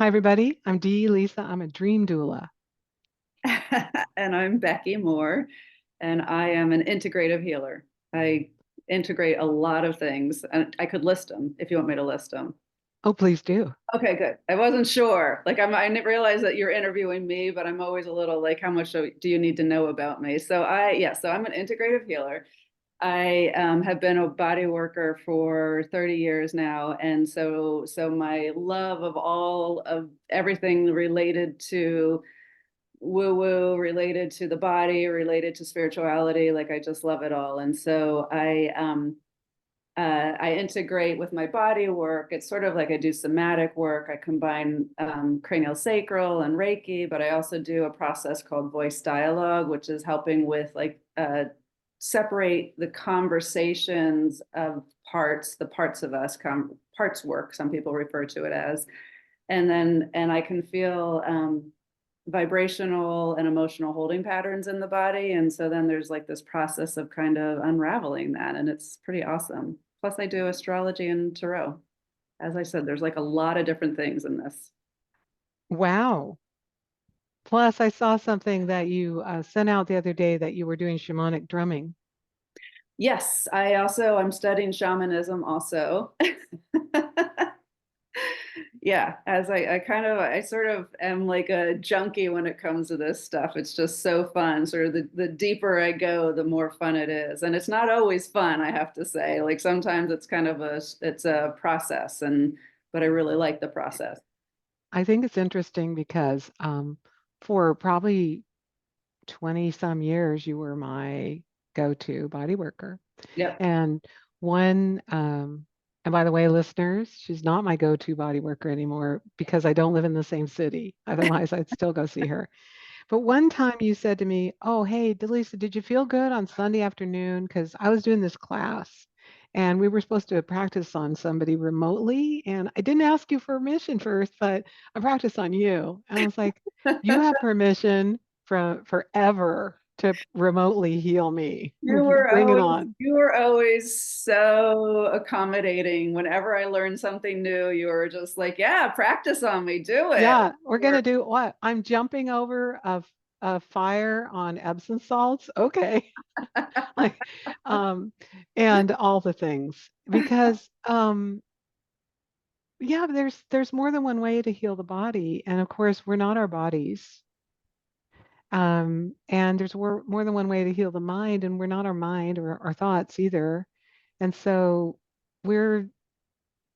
Hi, everybody. I'm Dee Lisa. I'm a dream doula. And I'm Becky Moore, and I am an integrative healer. I integrate a lot of things, and I could list them if you want me to list them. Oh, please do. Okay, good. I wasn't sure. I didn't realize that you're interviewing me, but I'm always a little like, how much do you need to know about me? So I'm an integrative healer. I have been a body worker for 30 years now, and so my love of all of everything related to woo woo, related to the body, related to spirituality. Like I just love it all. And so I integrate with my body work. It's sort of like I do somatic work. I combine cranial sacral and Reiki, but I also do a process called voice dialogue, which is helping with separate the conversations of the parts of us, parts work, some people refer to it as. And I can feel vibrational and emotional holding patterns in the body. And so then there's like this process of kind of unraveling that. And it's pretty awesome. Plus, I do astrology and tarot. As I said, there's like a lot of different things in this. Wow. Plus, I saw something that you sent out the other day that you were doing shamanic drumming. Yes, I'm studying shamanism also. Yeah, as I sort of am like a junkie when it comes to this stuff. It's just so fun. Sort of the deeper I go, the more fun it is. And it's not always fun, I have to say. Like sometimes it's kind of it's a process, but I really like the process. I think it's interesting because for probably 20 some years, you were my go-to body worker. Yep. And one, and by the way, listeners, she's not my go-to body worker anymore because I don't live in the same city. Otherwise, I'd still go see her. But one time you said to me, "Oh, hey, Delisa, did you feel good on Sunday afternoon? Because I was doing this class and we were supposed to practice on somebody remotely. And I didn't ask you for permission first, but I practiced on you." And I was like, "You have permission from forever to remotely heal me. Bring it on." You were always so accommodating. Whenever I learned something new, you were just like, "Yeah, practice on me, do it." Yeah, we're gonna do what? I'm jumping over a fire on Epsom salts. Okay. Like, um, and all the things because yeah, there's more than one way to heal the body, and of course we're not our bodies. And there's more than one way to heal the mind, and we're not our mind or our thoughts either. And so we're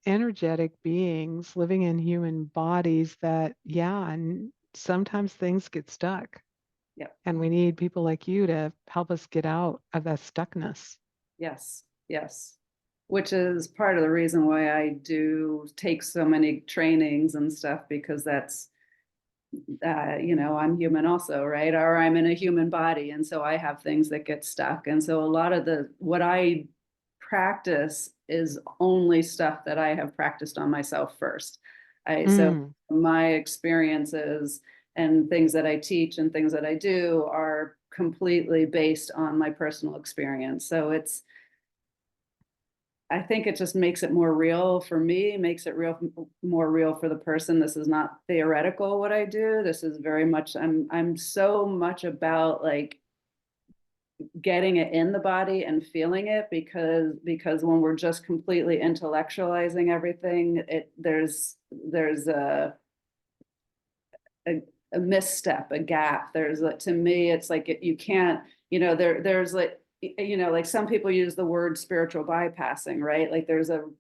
energetic beings living in human bodies that, yeah, and sometimes things get stuck, Yep. and we need people like you to help us get out of that stuckness. Yes, yes. Which is part of the reason why I do take so many trainings and stuff because I'm human also, right? Or I'm in a human body. And so I have things that get stuck. And so a lot of what I practice is only stuff that I have practiced on myself first. So Mm. my experiences and things that I teach and things that I do are completely based on my personal experience. I think it just makes it more real for me, makes it more real for the person. This is not theoretical what I do. This is very much I'm so much about like getting it in the body and feeling it because when we're just completely intellectualizing everything, there's a, a misstep, a gap. There's like to me, it's like you can't, there's like like some people use the word spiritual bypassing, right? Like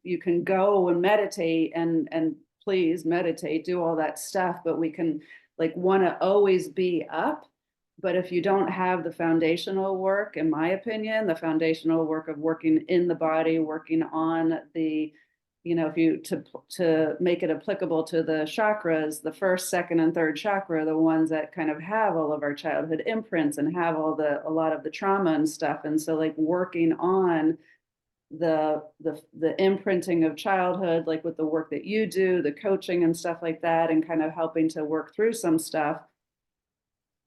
you can go and meditate and please meditate, do all that stuff, but we can like want to always be up. But if you don't have the foundational work, in my opinion, the foundational work of working in the body, working on if you to make it applicable to the chakras, the first, second, and third chakra, the ones that kind of have all of our childhood imprints and have a lot of the trauma and stuff. And so like working on the imprinting of childhood, like with the work that you do, the coaching and stuff like that, and kind of helping to work through some stuff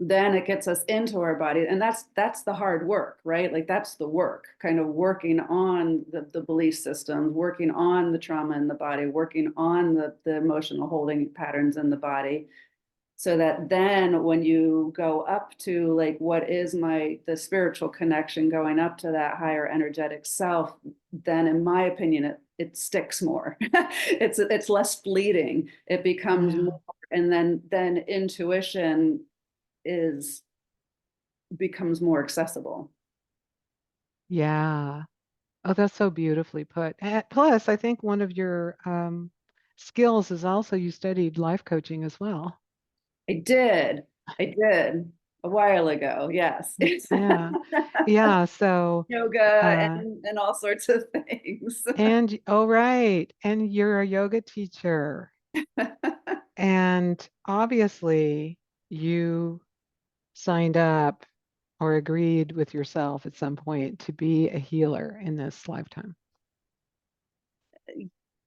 then it gets us into our body, and that's the hard work, right? Like that's the work, kind of working on the belief systems, working on the trauma in the body, working on the emotional holding patterns in the body, so that then when you go up to like what is the spiritual connection, going up to that higher energetic self, then in my opinion it sticks more. It's less fleeting, it becomes Yeah. more, and then intuition is becomes more accessible. Yeah. Oh, that's so beautifully put. Plus, I think one of your skills is also you studied life coaching as well. I did a while ago, yes. Yeah. Yeah. So, Yoga uh, and all sorts of things. and oh, right. And you're a yoga teacher. And obviously, you signed up or agreed with yourself at some point to be a healer in this lifetime.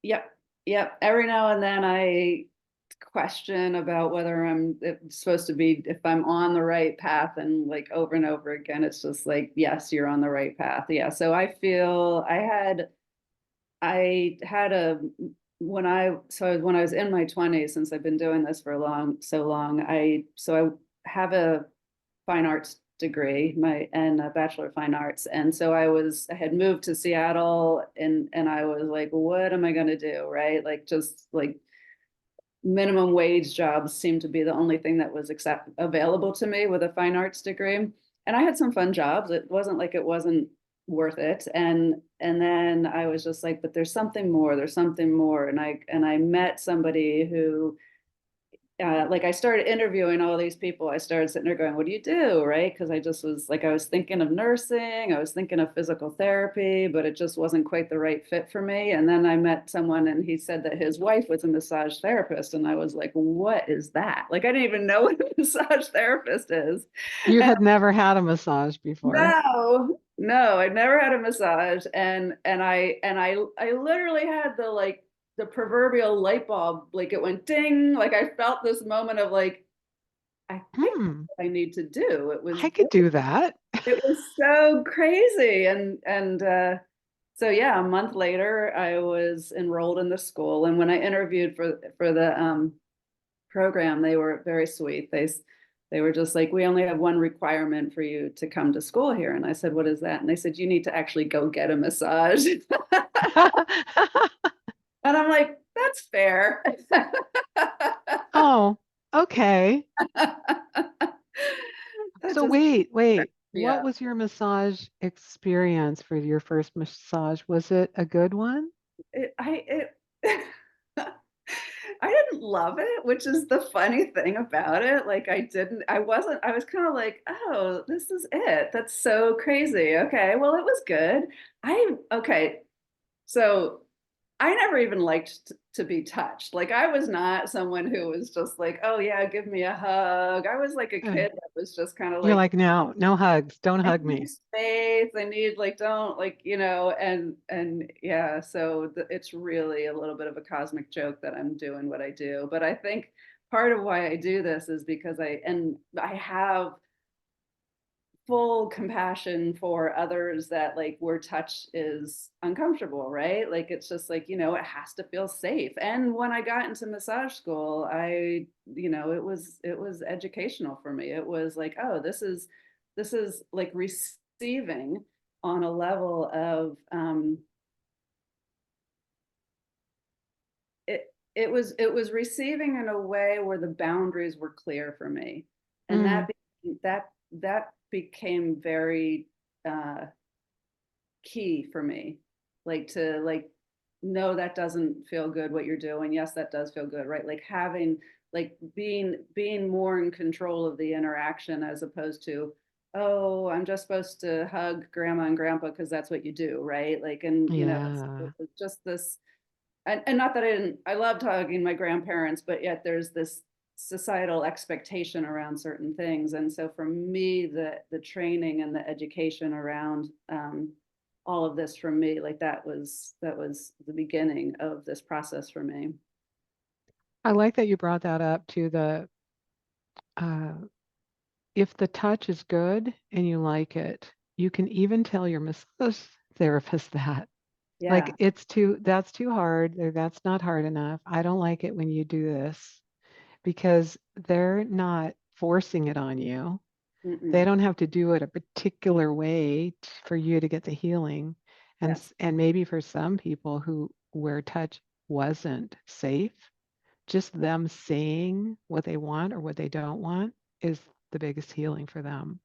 Yep, yep. Every now and then I question about whether I'm it's supposed to be, if I'm on the right path, and like over and over again it's just like, yes, you're on the right path. Yeah. So I feel I had a when I was in my 20s, since I've been doing this for so long, I have a fine arts degree, my and a bachelor of fine arts, and so I had moved to Seattle, and I was like, what am I going to do, right? Like just like minimum wage jobs seemed to be the only thing that was available to me with a fine arts degree. And I had some fun jobs. It wasn't like it wasn't worth it. And then I was just like, but there's something more. There's something more. And I met somebody who like I started interviewing all these people. I started sitting there going, what do you do? Right. Because I just was like, I was thinking of nursing, I was thinking of physical therapy, but it just wasn't quite the right fit for me. And then I met someone and he said that his wife was a massage therapist. And I was like, what is that? Like, I didn't even know what a massage therapist is. You And had never had a massage before. no, I'd never had a massage. And I literally had the proverbial light bulb, like it went ding, like I felt this moment of like, I think Hmm, I need to do. I could do that. It was so crazy. And so yeah, a month later I was enrolled in the school. And when I interviewed for the program, they were very sweet. They were just like, we only have one requirement for you to come to school here. And I said, what is that? And they said, you need to actually go get a massage. And I'm like, that's fair. Oh, okay. That So just wait. What yeah. was your massage experience for your first massage? Was it a good one? It I didn't love it, which is the funny thing about it. Like I was kind of like, oh, this is it. That's so crazy. Okay, well, it was good. Okay, so I never even liked to be touched. Like I was not someone who was just like, oh yeah, give me a hug. I was like a Uh, kid that was just kind of You're like, like, no, no hugs. Don't I hug need me. space. I need like don't like and yeah. So it's really a little bit of a cosmic joke that I'm doing what I do. But I think part of why I do this is because I have full compassion for others that like where touch is uncomfortable, right? Like it's just like, it has to feel safe. And when I got into massage school, it was educational for me. It was like, oh, this is like receiving on a level of it was receiving in a way where the boundaries were clear for me. And Mm, that became very uh key for me, like to like, no, that doesn't feel good what you're doing, yes, that does feel good, right? Like having, like being more in control of the interaction, as opposed to, oh, I'm just supposed to hug grandma and grandpa because that's what you do, right? Like, and yeah. it's just this, and not that I loved hugging my grandparents, but yet there's this societal expectation around certain things. And so for me, the training and the education around all of this, for me, like that was the beginning of this process for me. I like that you brought that up to the uh, if the touch is good and you like it, you can even tell your massage therapist that. Yeah. Like that's too hard, or that's not hard enough. I don't like it when you do this because they're not forcing it on you. They Mm-mm. don't have to do it a particular way for you to get the healing. And Yes. and maybe for some people who where touch wasn't safe, just them saying what they want or what they don't want is the biggest healing for them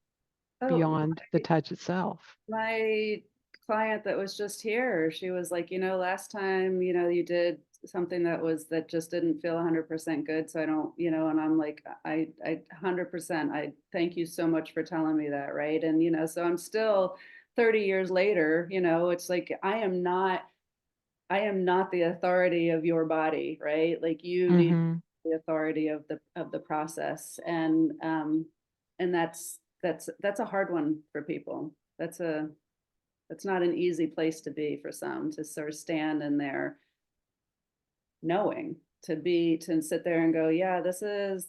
Oh, beyond the touch itself. my client that was just here, she was like, last time, you did something that just didn't feel 100% good. So I don't, and I'm like, I 100%, I thank you so much for telling me that. Right. And, so I'm still 30 years later, it's like, I am not the authority of your body, right? Like you need Mhm. the authority of the process. And that's a hard one for people. That's not an easy place to be for some, to sort of stand in there knowing, to sit there and go, yeah, this is,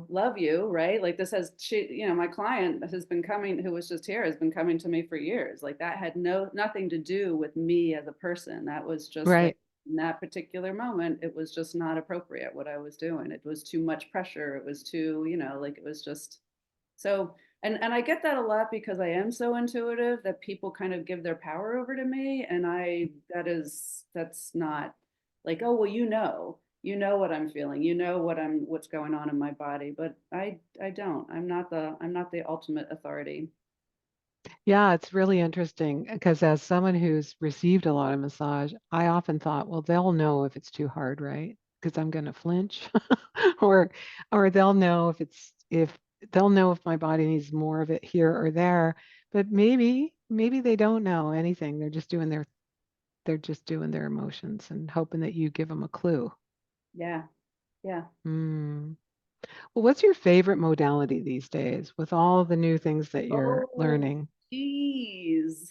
love you, right? Like this has she, my client has been coming, who was just here, has been coming to me for years. Like that had nothing to do with me as a person. That was just like Right. in that particular moment, it was just not appropriate what I was doing. It was too much pressure. It was too, like it was just so. And I get that a lot because I am so intuitive that people kind of give their power over to me. And that's not like, oh, well, you know what I'm feeling, what's going on in my body, but I don't. I'm not the ultimate authority. Yeah, it's really interesting because as someone who's received a lot of massage, I often thought, well, they'll know if it's too hard, right? Because I'm going to flinch, or or if they'll know if my body needs more of it here or there. But maybe they don't know anything. They're just doing their emotions and hoping that you give them a clue. Yeah, yeah. Hmm. Well, what's your favorite modality these days with all the new things that you're Oh, learning? geez.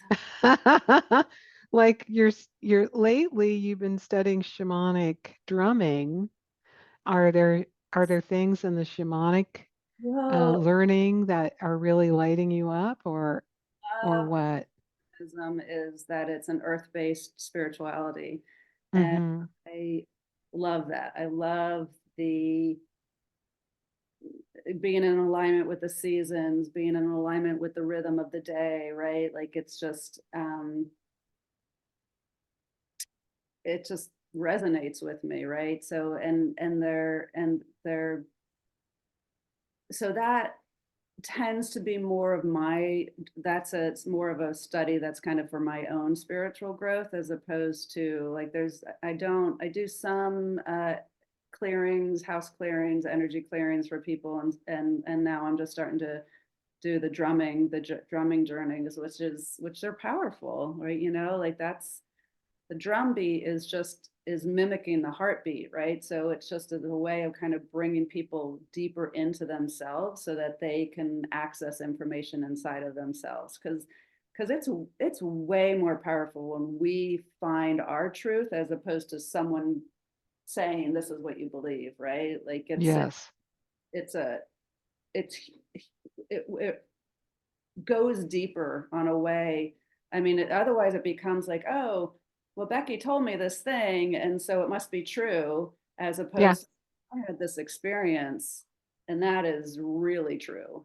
Like you're lately you've been studying shamanic drumming. Are there things in the shamanic Whoa. learning that are really lighting you up, or Love what? Buddhism is that it's an earth-based spirituality, and Mm-hmm. I love that. I love the being in alignment with the seasons, being in alignment with the rhythm of the day, right? Like it just resonates with me, right? So and they're so that tends to be more of my it's more of a study that's kind of for my own spiritual growth, as opposed to like I do some clearings, house clearings, energy clearings for people, and now I'm just starting to do drumming journeyings, which are powerful, right? Like that's the drum beat is mimicking the heartbeat, right? So it's just a way of kind of bringing people deeper into themselves so that they can access information inside of themselves, because it's way more powerful when we find our truth as opposed to someone saying this is what you believe, right? Like Yes. it's a it's it goes deeper on a way. I mean, otherwise it becomes like, oh, well, Becky told me this thing, and so it must be true, as Yeah. opposed to I had this experience, and that is really true.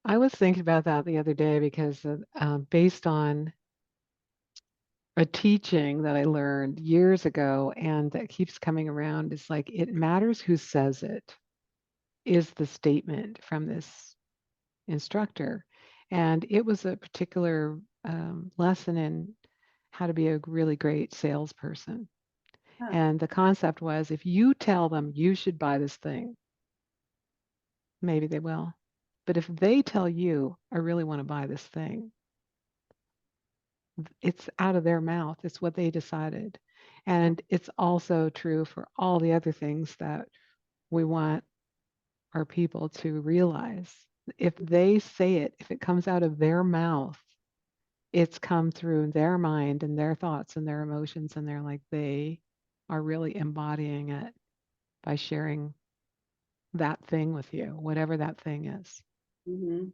I was thinking about that the other day because based on a teaching that I learned years ago and that keeps coming around is like it matters who says it is the statement from this instructor. And it was a particular lesson in how to be a really great salesperson. Huh. And the concept was if you tell them you should buy this thing, maybe they will. But if they tell you, I really want to buy this thing, it's out of their mouth. It's what they decided. And it's also true for all the other things that we want our people to realize. If they say it, if it comes out of their mouth, it's come through their mind and their thoughts and their emotions, and they're like, they are really embodying it by sharing that thing with you, whatever that thing is. Mhm.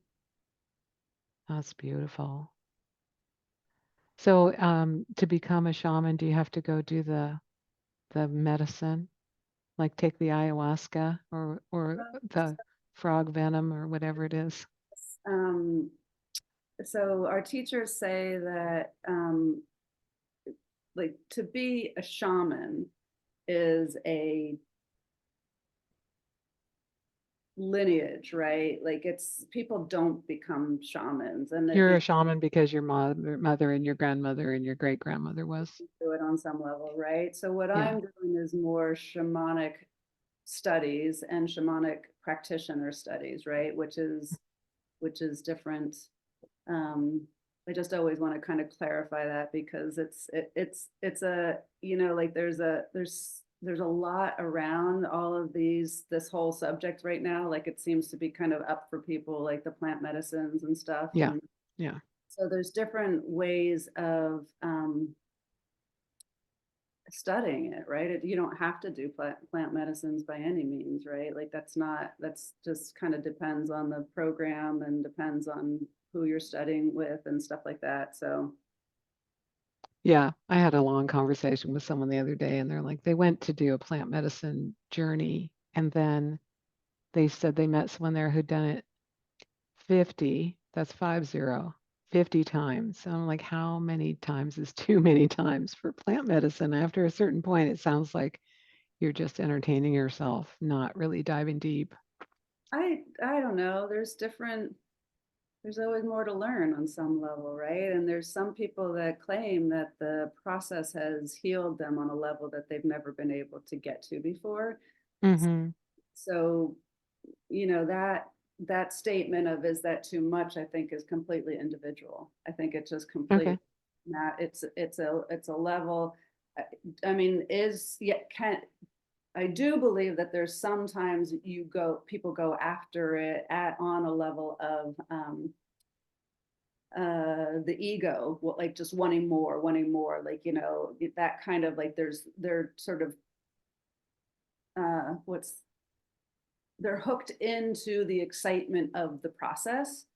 That's beautiful. So, to become a shaman, do you have to go do the medicine, like take the ayahuasca or the frog venom or whatever it is? Um, so our teachers say that like to be a shaman is a lineage, right? Like it's people don't become shamans and that You're they a shaman because your mother and your grandmother and your great grandmother was. do it on some level, right? So what Yeah. I'm doing is more shamanic studies and shamanic practitioner studies, right? Which is different. I just always want to kind of clarify that because it's a like there's a lot around all of this whole subject right now. Like it seems to be kind of up for people, like the plant medicines and stuff. Yeah. And Yeah. so there's different ways of studying it, right? You don't have to do plant medicines by any means, right? Like that's just kind of depends on the program and depends on who you're studying with and stuff like that. So Yeah. I had a long conversation with someone the other day and they're like, they went to do a plant medicine journey and then they said they met someone there who'd done it 50, that's 50, 50 times. So I'm like, how many times is too many times for plant medicine? After a certain point, it sounds like you're just entertaining yourself, not really diving deep. I don't know. There's always more to learn on some level, right? And there's some people that claim that the process has healed them on a level that they've never been able to get to before. Hmm. So, that statement of is that too much, I think is completely individual. I think it's just completely Okay. not it's a level. I mean, is yeah, can I do believe that there's sometimes people go after it at on a level of the ego, like just wanting more, like that kind of like they're sort of what's they're hooked into the excitement of the process,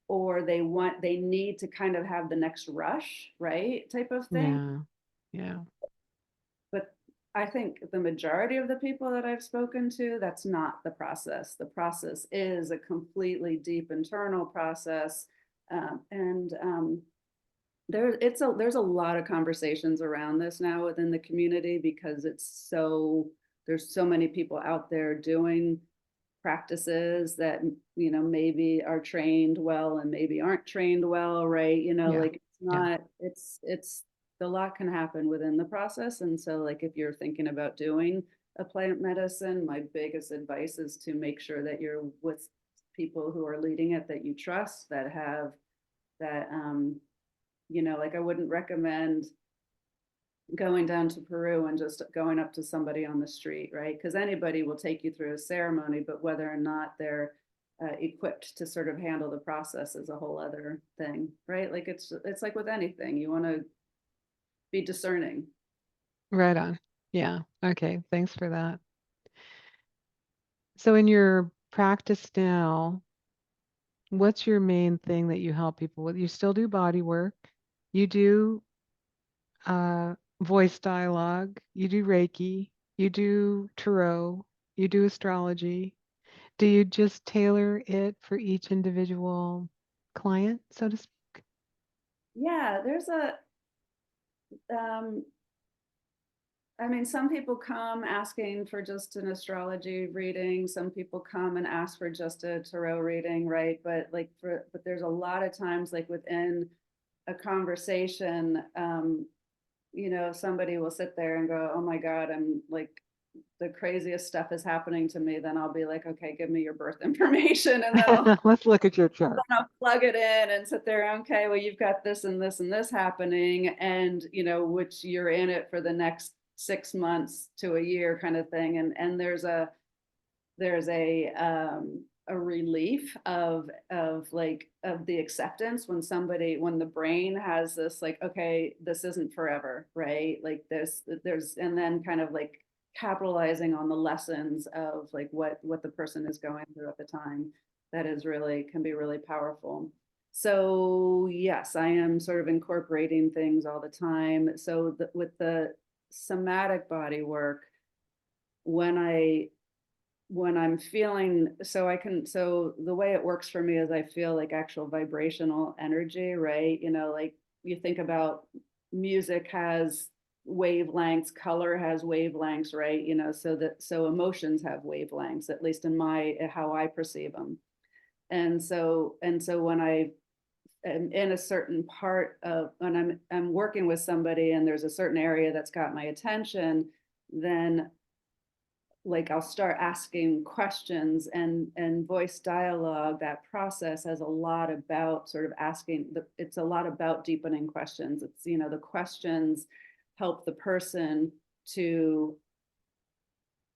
or they need to kind of have the next rush, right, type of thing. Yeah. Yeah. But I think the majority of the people that I've spoken to, that's not the process. The process is a completely deep internal process. And there's a lot of conversations around this now within the community because there's so many people out there doing practices that maybe are trained well and maybe aren't trained well, right? Yeah. Like it's Yeah. not it's a lot can happen within the process. And so like if you're thinking about doing a plant medicine, my biggest advice is to make sure that you're with people who are leading it, that you trust, that have that like I wouldn't recommend going down to Peru and just going up to somebody on the street, right? Because anybody will take you through a ceremony, but whether or not they're equipped to sort of handle the process is a whole other thing, right? Like it's like with anything, you want to be discerning. Right on. Yeah. Okay. Thanks for that. So, in your practice now, what's your main thing that you help people with? You still do body work, you do voice dialogue, you do Reiki, you do tarot, you do astrology. Do you just tailor it for each individual client, so to speak? Yeah, there's a um, I mean, some people come asking for just an astrology reading. Some people come and ask for just a tarot reading, right? But there's a lot of times, like within a conversation, somebody will sit there and go, "Oh my God, I'm like the craziest stuff is happening to me." Then I'll be like, "Okay, give me your birth information," and then I'll Let's look at your chart. plug it in and sit there. Okay, well, you've got this and this and this happening, and which you're in it for the next 6 months to a year, kind of thing. And there's a relief of the acceptance when the brain has this like, okay, this isn't forever, right? Like there's and then kind of like capitalizing on the lessons of like what the person is going through at the time, that is really can be really powerful. So yes, I am sort of incorporating things all the time. So with the somatic body work, when I when I'm feeling, so I can, so the way it works for me is I feel like actual vibrational energy, right? You know, like you think about music has wavelengths, color has wavelengths, right? You know, so that, so emotions have wavelengths, at least in my, how I perceive them. And so when I am in a certain part of, when I'm working with somebody and there's a certain area that's got my attention, then like I'll start asking questions, and voice dialogue, that process has a lot about sort of asking it's a lot about deepening questions. It's, you know, the questions help the person to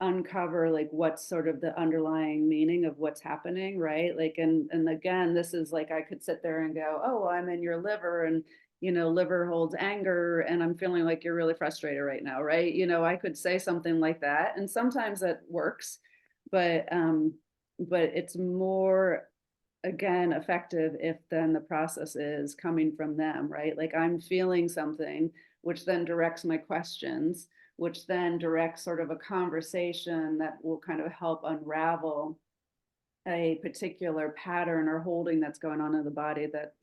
uncover like what's sort of the underlying meaning of what's happening, right? Like, and again, this is like I could sit there and go, oh well, I'm in your liver, and you know, liver holds anger, and I'm feeling like you're really frustrated right now, right? You know, I could say something like that, and sometimes that works, but it's more, again, effective if then the process is coming from them, right? Like I'm feeling something, which then directs my questions, which then directs sort of a conversation that will kind of help unravel a particular pattern or holding that's going on in the body that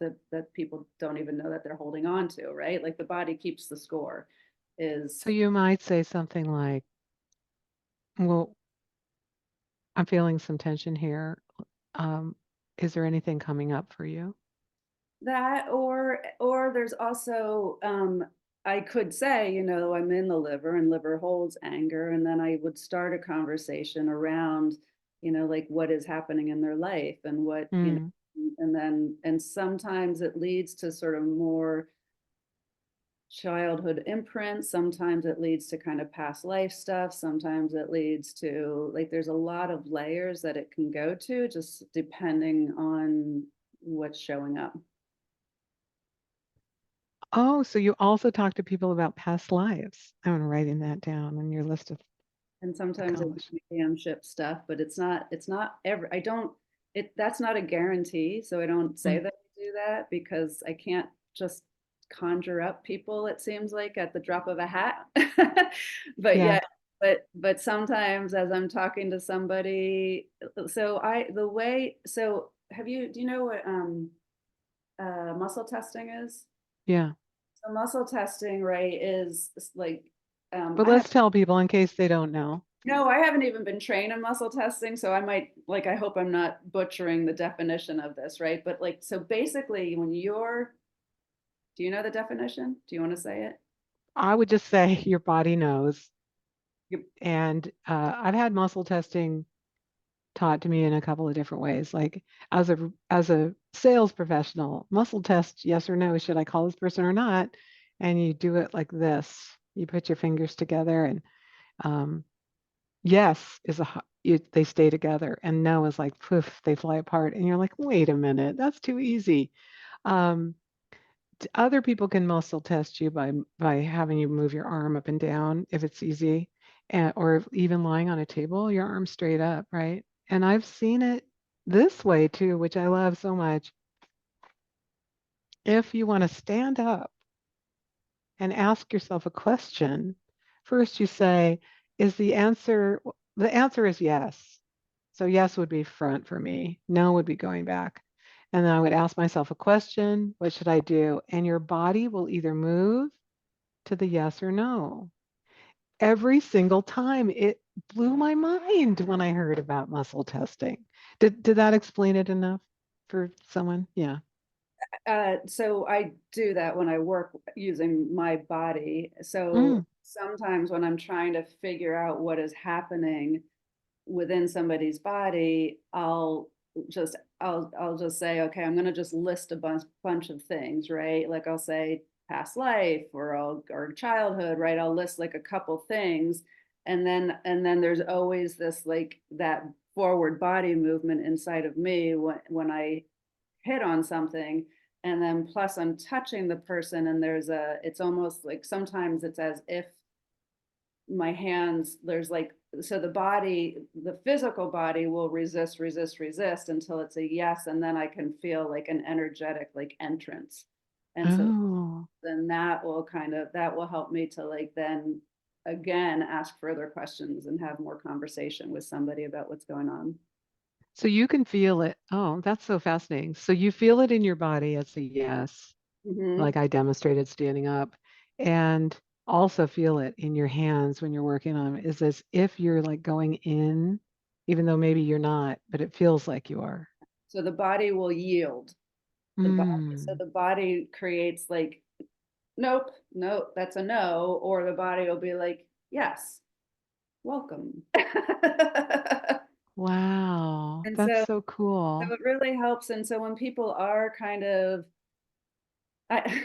people don't even know that they're holding on to, right? Like the body keeps the score. Is So you might say something like, well, I'm feeling some tension here. Um, is there anything coming up for you? that, or there's also I could say, you know, I'm in the liver and liver holds anger, and then I would start a conversation around, you know, like what is happening in their life and what, you know, Mm. and then, and sometimes it leads to sort of more childhood imprints, sometimes it leads to kind of past life stuff, sometimes it leads to like there's a lot of layers that it can go to, just depending on what's showing up. Oh, so you also talk to people about past lives. I'm writing that down on your list of And sometimes it's accomplishments. mediumship stuff, but it's not ever, I don't, that's not a guarantee, so I don't say Mm. that I do that because I can't just conjure up people, it seems like, at the drop of a hat. But Yeah, yeah, but sometimes as I'm talking to somebody, so I the way, so have you, do you know what muscle testing is? yeah. So muscle testing, right, is like But I have, let's tell people in case they don't know. no, I haven't even been trained in muscle testing, so I might, like, I hope I'm not butchering the definition of this, right? But like, so basically, when you're, do you know the definition? Do you want to say it? I would just say your body knows. You, And I've had muscle testing taught to me in a couple of different ways. Like as a sales professional, muscle test, yes or no, should I call this person or not? And you do it like this. You put your fingers together, and um, yes is they stay together, and no is like poof, they fly apart. And you're like, wait a minute, that's too easy. Um, Other people can muscle test you by having you move your arm up and down if it's easy, or even lying on a table, your arm straight up, right? And I've seen it this way too, which I love so much. If you want to stand up and ask yourself a question, first you say, is the answer is yes. So yes would be front for me. No would be going back. And then I would ask myself a question, what should I do? And your body will either move to the yes or no. Every single time. It blew my mind when I heard about muscle testing. Did that explain it enough for someone? Yeah. so I do that when I work using my body. So Mm. sometimes when I'm trying to figure out what is happening within somebody's body, I'll just say, okay, I'm going to just list a bunch of things, right? Like I'll say past life, or childhood, right? I'll list like a couple things, and then there's always this like that forward body movement inside of me when I hit on something. And then plus I'm touching the person, and it's almost like sometimes it's as if my hands, there's like, so the body, the physical body will resist, resist, resist until it's a yes. And then I can feel like an energetic like entrance. And so Oh, then that will kind of, that will help me to like then again ask further questions and have more conversation with somebody about what's going on. so you can feel it. Oh, that's so fascinating. So you feel it in your body as a yes, Mm-hmm. like I demonstrated standing up, and also feel it in your hands when you're working on it. Is as if you're like going in, even though maybe you're not, but it feels like you are. So the body will yield. The body, so Mm. the body creates like, nope, nope, that's a no, or the body will be like, yes, welcome. Wow, And that's so, so so cool. it really helps. And so when people are kind of, I,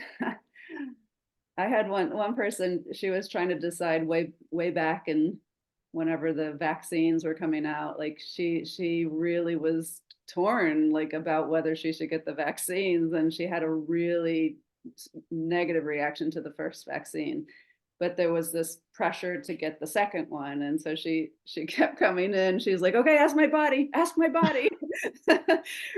I had one person, she was trying to decide way back and whenever the vaccines were coming out, like she really was torn like about whether she should get the vaccines, and she had a really negative reaction to the first vaccine. But there was this pressure to get the second one, and so she kept coming in. She's like, okay, ask my body.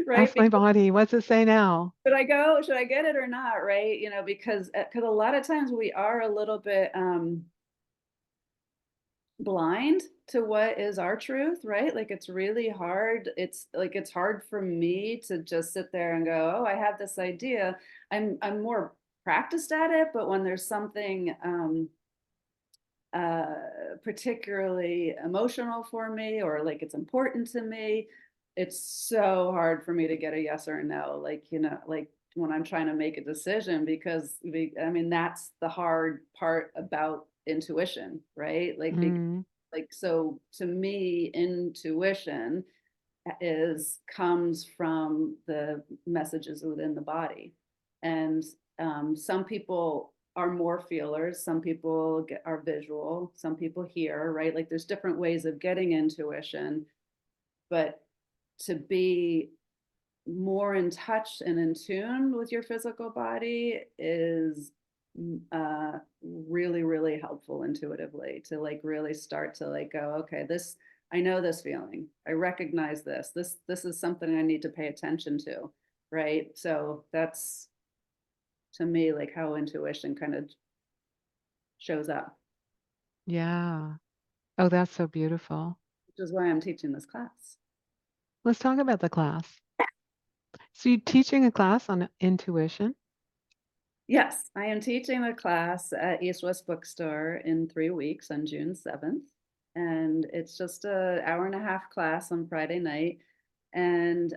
Right, Ask my body, what's it say now? should I go? Should I get it or not? Right. You know, because a lot of times we are a little bit blind to what is our truth, right? Like it's really hard. It's like it's hard for me to just sit there and go, oh, I have this idea. I'm more practiced at it, but when there's something uh, particularly emotional for me or like it's important to me, it's so hard for me to get a yes or a no. Like, you know, like when I'm trying to make a decision, because I mean, that's the hard part about intuition, right? Mm. Like, so to me, intuition is comes from the messages within the body. And some people are more feelers, some people are visual, some people hear, right? Like there's different ways of getting intuition, but to be more in touch and in tune with your physical body is really really helpful intuitively to like really start to like go, okay, this, I know this feeling, I recognize this is something I need to pay attention to, right? So that's to me like how intuition kind of shows up, Yeah. Oh, that's so beautiful. which is why I'm teaching this class. Let's talk about the class. So you're teaching a class on intuition? Yes, I am teaching a class at EastWest Bookstore in 3 weeks on June 7th. And it's just an hour and a half class on Friday night. And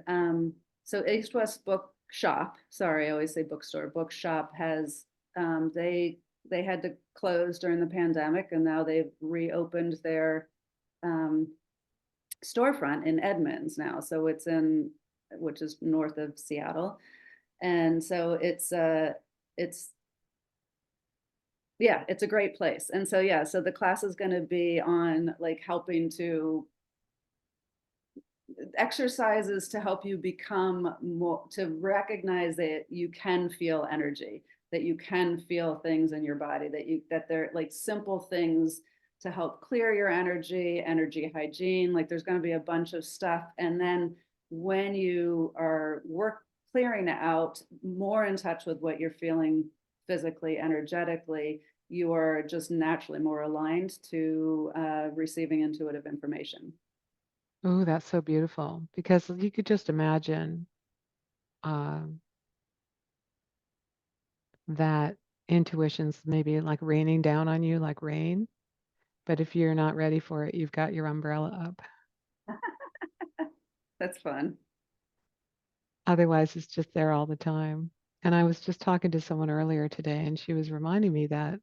so EastWest Bookshop, sorry, I always say bookstore, bookshop has, they had to close during the pandemic, and now they've reopened their um, storefront in Edmonds now. So it's in, which is north of Seattle. And so it's yeah, it's a great place. And so yeah, so the class is going to be on like helping to exercises to help you become more, to recognize that you can feel energy, that you can feel things in your body, that you, that they're like simple things to help clear your energy hygiene. Like there's going to be a bunch of stuff. And then when you are work clearing it out, more in touch with what you're feeling physically, energetically, you are just naturally more aligned to receiving intuitive information. Oh, that's so beautiful because you could just imagine um, that intuition's maybe like raining down on you like rain, but if you're not ready for it, you've got your umbrella up. That's fun. Otherwise, it's just there all the time. And I was just talking to someone earlier today, and she was reminding me that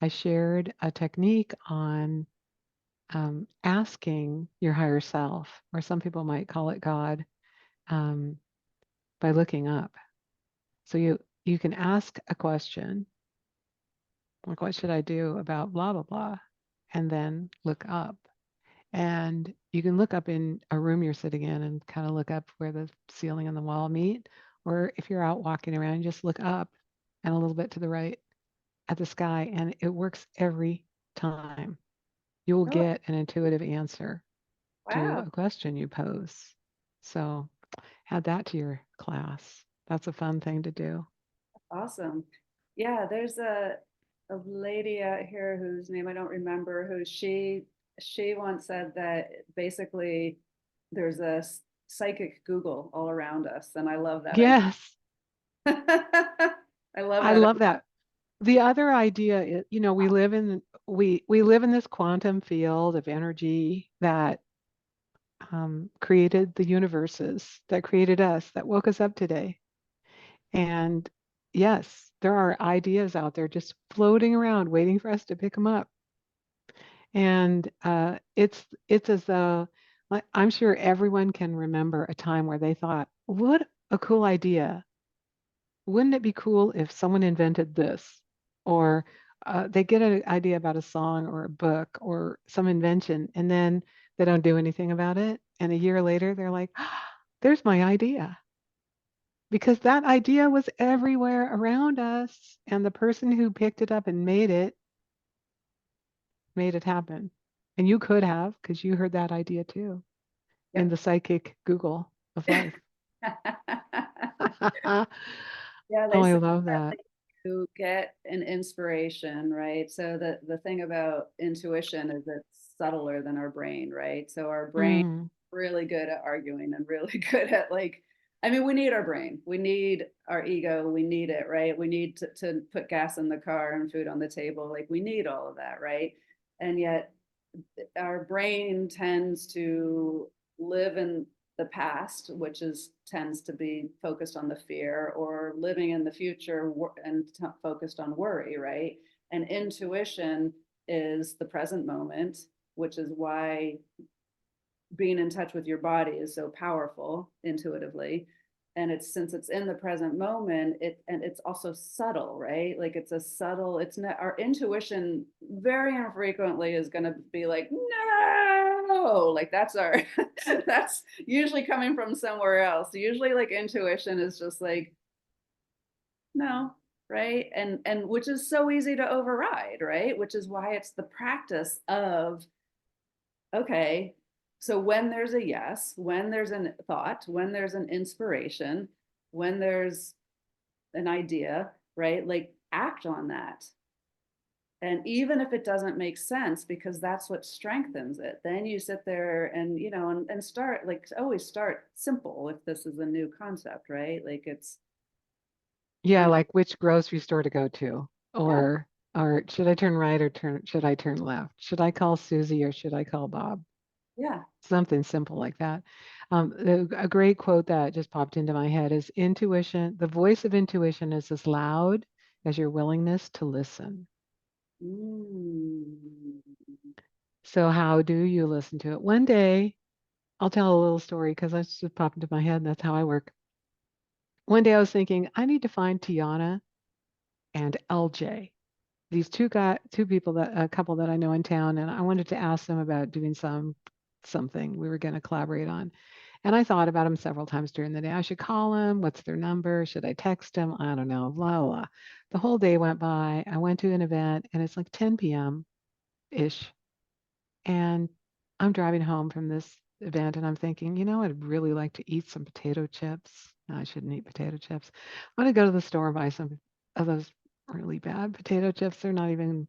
I shared a technique on asking your higher self, or some people might call it God, um, by looking up. So you can ask a question, like what should I do about blah blah blah, and then look up. And you can look up in a room you're sitting in and kind of look up where the ceiling and the wall meet. Or if you're out walking around, just look up and a little bit to the right at the sky. And it works every time. you will Oh, get an intuitive answer to wow. a question you pose. So add that to your class. That's a fun thing to do. Awesome. Yeah, there's a lady out here whose name I don't remember, who she once said that basically there's a psychic Google all around us, and I love that idea. Yes, I love I that. love that. The other idea is, we live in this quantum field of energy that created the universes, that created us, that woke us up today. And yes, there are ideas out there just floating around, waiting for us to pick them up. And it's as though I'm sure everyone can remember a time where they thought, "What a cool idea! Wouldn't it be cool if someone invented this?" Or they get an idea about a song or a book or some invention, and then they don't do anything about it. And a year later, they're like, "There's my idea." Because that idea was everywhere around us, and the person who picked it up and made it happen. And you could have, because you heard that idea too in Yep. the psychic Google of life. Oh, Yeah, they I say love that that. like, you get an inspiration, right? So the thing about intuition is it's subtler than our brain, right? So our brain Mm, really good at arguing and really good at like, I mean, we need our brain. We need our ego. We need it, right? We need to put gas in the car and food on the table. Like we need all of that, right? And yet our brain tends to live in the past, which is tends to be focused on the fear, or living in the future and focused on worry, right? And intuition is the present moment, which is why being in touch with your body is so powerful intuitively. And it's since it's in the present moment, it's also subtle, right? Like it's a subtle, it's not our intuition very infrequently is going to be like, no, like that's our that's usually coming from somewhere else. Usually like intuition is just like, no, right? And which is so easy to override, right? Which is why it's the practice of, okay, so when there's a yes, when there's a thought, when there's an inspiration, when there's an idea, right? Like act on that. And even if it doesn't make sense, because that's what strengthens it, then you sit there and, and start, like always start simple if this is a new concept, right? Like it's Yeah, turn, like which grocery store to go to, yeah, or should I turn right or should I turn left? Should I call Susie or should I call Bob? yeah. Something simple like that. A great quote that just popped into my head is intuition, the voice of intuition is as loud as your willingness to listen. Mm. So how do you listen to it? One day, I'll tell a little story because that's just popped into my head and that's how I work. One day I was thinking, I need to find Tiana and LJ. These two people that a couple that I know in town, and I wanted to ask them about doing something we were going to collaborate on. And I thought about them several times during the day. I should call them. What's their number? Should I text them? I don't know. Blah, blah. The whole day went by. I went to an event and it's like 10 p.m. ish. And I'm driving home from this event and I'm thinking, I'd really like to eat some potato chips. No, I shouldn't eat potato chips. I'm going to go to the store and buy some of those really bad potato chips. They're not even,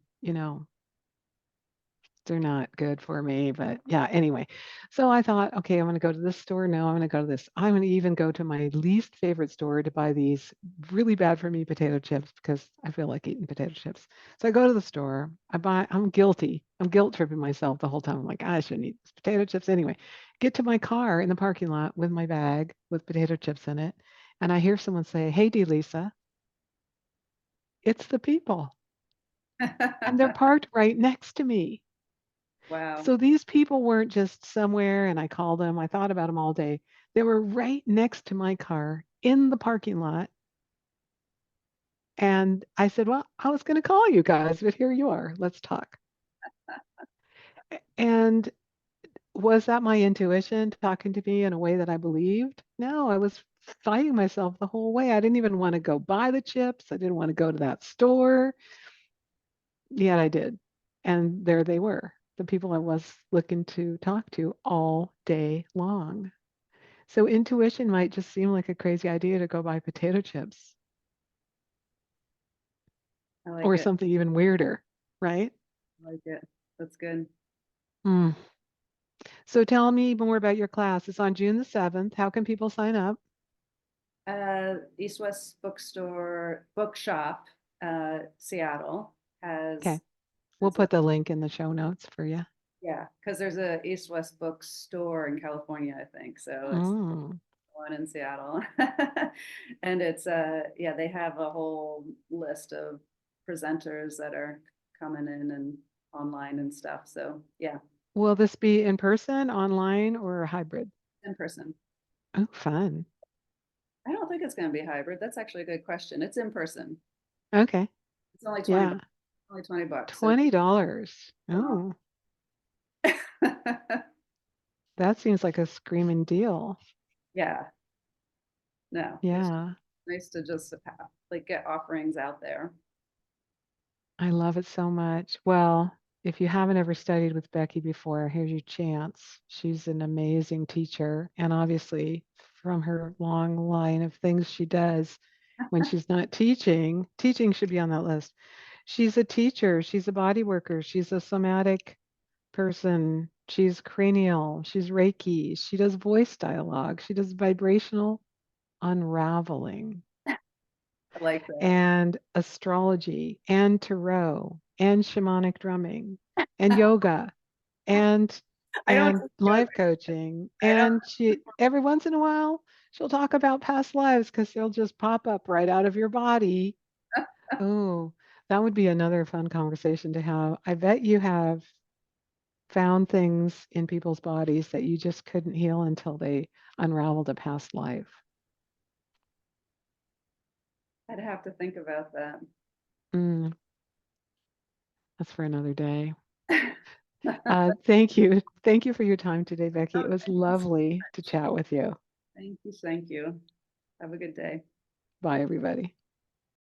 they're not good for me. But yeah, anyway. So I thought, okay, I'm going to go to this store. No, I'm going to go to this. I'm going to even go to my least favorite store to buy these really bad for me potato chips because I feel like eating potato chips. So I go to the store. I'm guilty. I'm guilt tripping myself the whole time. I'm like, I shouldn't eat these potato chips anyway. Get to my car in the parking lot with my bag with potato chips in it. And I hear someone say, Hey, D. Lisa, it's the people. And they're parked right next to me. Wow. So these people weren't just somewhere and I called them. I thought about them all day. They were right next to my car in the parking lot. And I said, Well, I was going to call you guys, but here you are. Let's talk. And was that my intuition talking to me in a way that I believed? No, I was fighting myself the whole way. I didn't even want to go buy the chips. I didn't want to go to that store. Yet I did. And there they were. the people I was looking to talk to all day long. So intuition might just seem like a crazy idea to go buy potato chips I like or it. something even weirder, right? I like it. That's good. Mm. So tell me more about your class. It's on June the 7th. How can people sign up? East West Bookstore Bookshop, Seattle Okay. We'll has a put the link in the show notes for you. yeah, because there's a East West Bookstore in California, I think. So it's Mm. one in Seattle, and it's yeah, they have a whole list of presenters that are coming in and online and stuff. So yeah, Will this be in person, online, or hybrid? in person. Oh, fun. I don't think it's going to be hybrid. That's actually a good question. It's in person. Okay. It's only 20 Yeah. bucks. Only 20 bucks. So $20. Oh, that seems like a screaming deal. yeah, no, it's Yeah. nice to just like get offerings out there. I love it so much. Well, if you haven't ever studied with Becky before, here's your chance. She's an amazing teacher. And obviously, from her long line of things she does when she's not teaching, teaching should be on that list. She's a teacher, she's a body worker, she's a somatic person, she's cranial, she's Reiki, she does voice dialogue, she does vibrational unraveling I like that. and astrology and tarot and shamanic drumming and yoga and I don't and teach yoga. life coaching, I don't. and she every once in a while she'll talk about past lives because they'll just pop up right out of your body. Oh, that would be another fun conversation to have. I bet you have found things in people's bodies that you just couldn't heal until they unraveled a past life. I'd have to think about that. Mm, that's for another day. Thank you. Thank you for your time today, Becky. It was Okay. lovely to chat with you. Thank you. Thank you. Have a good day. Bye, everybody.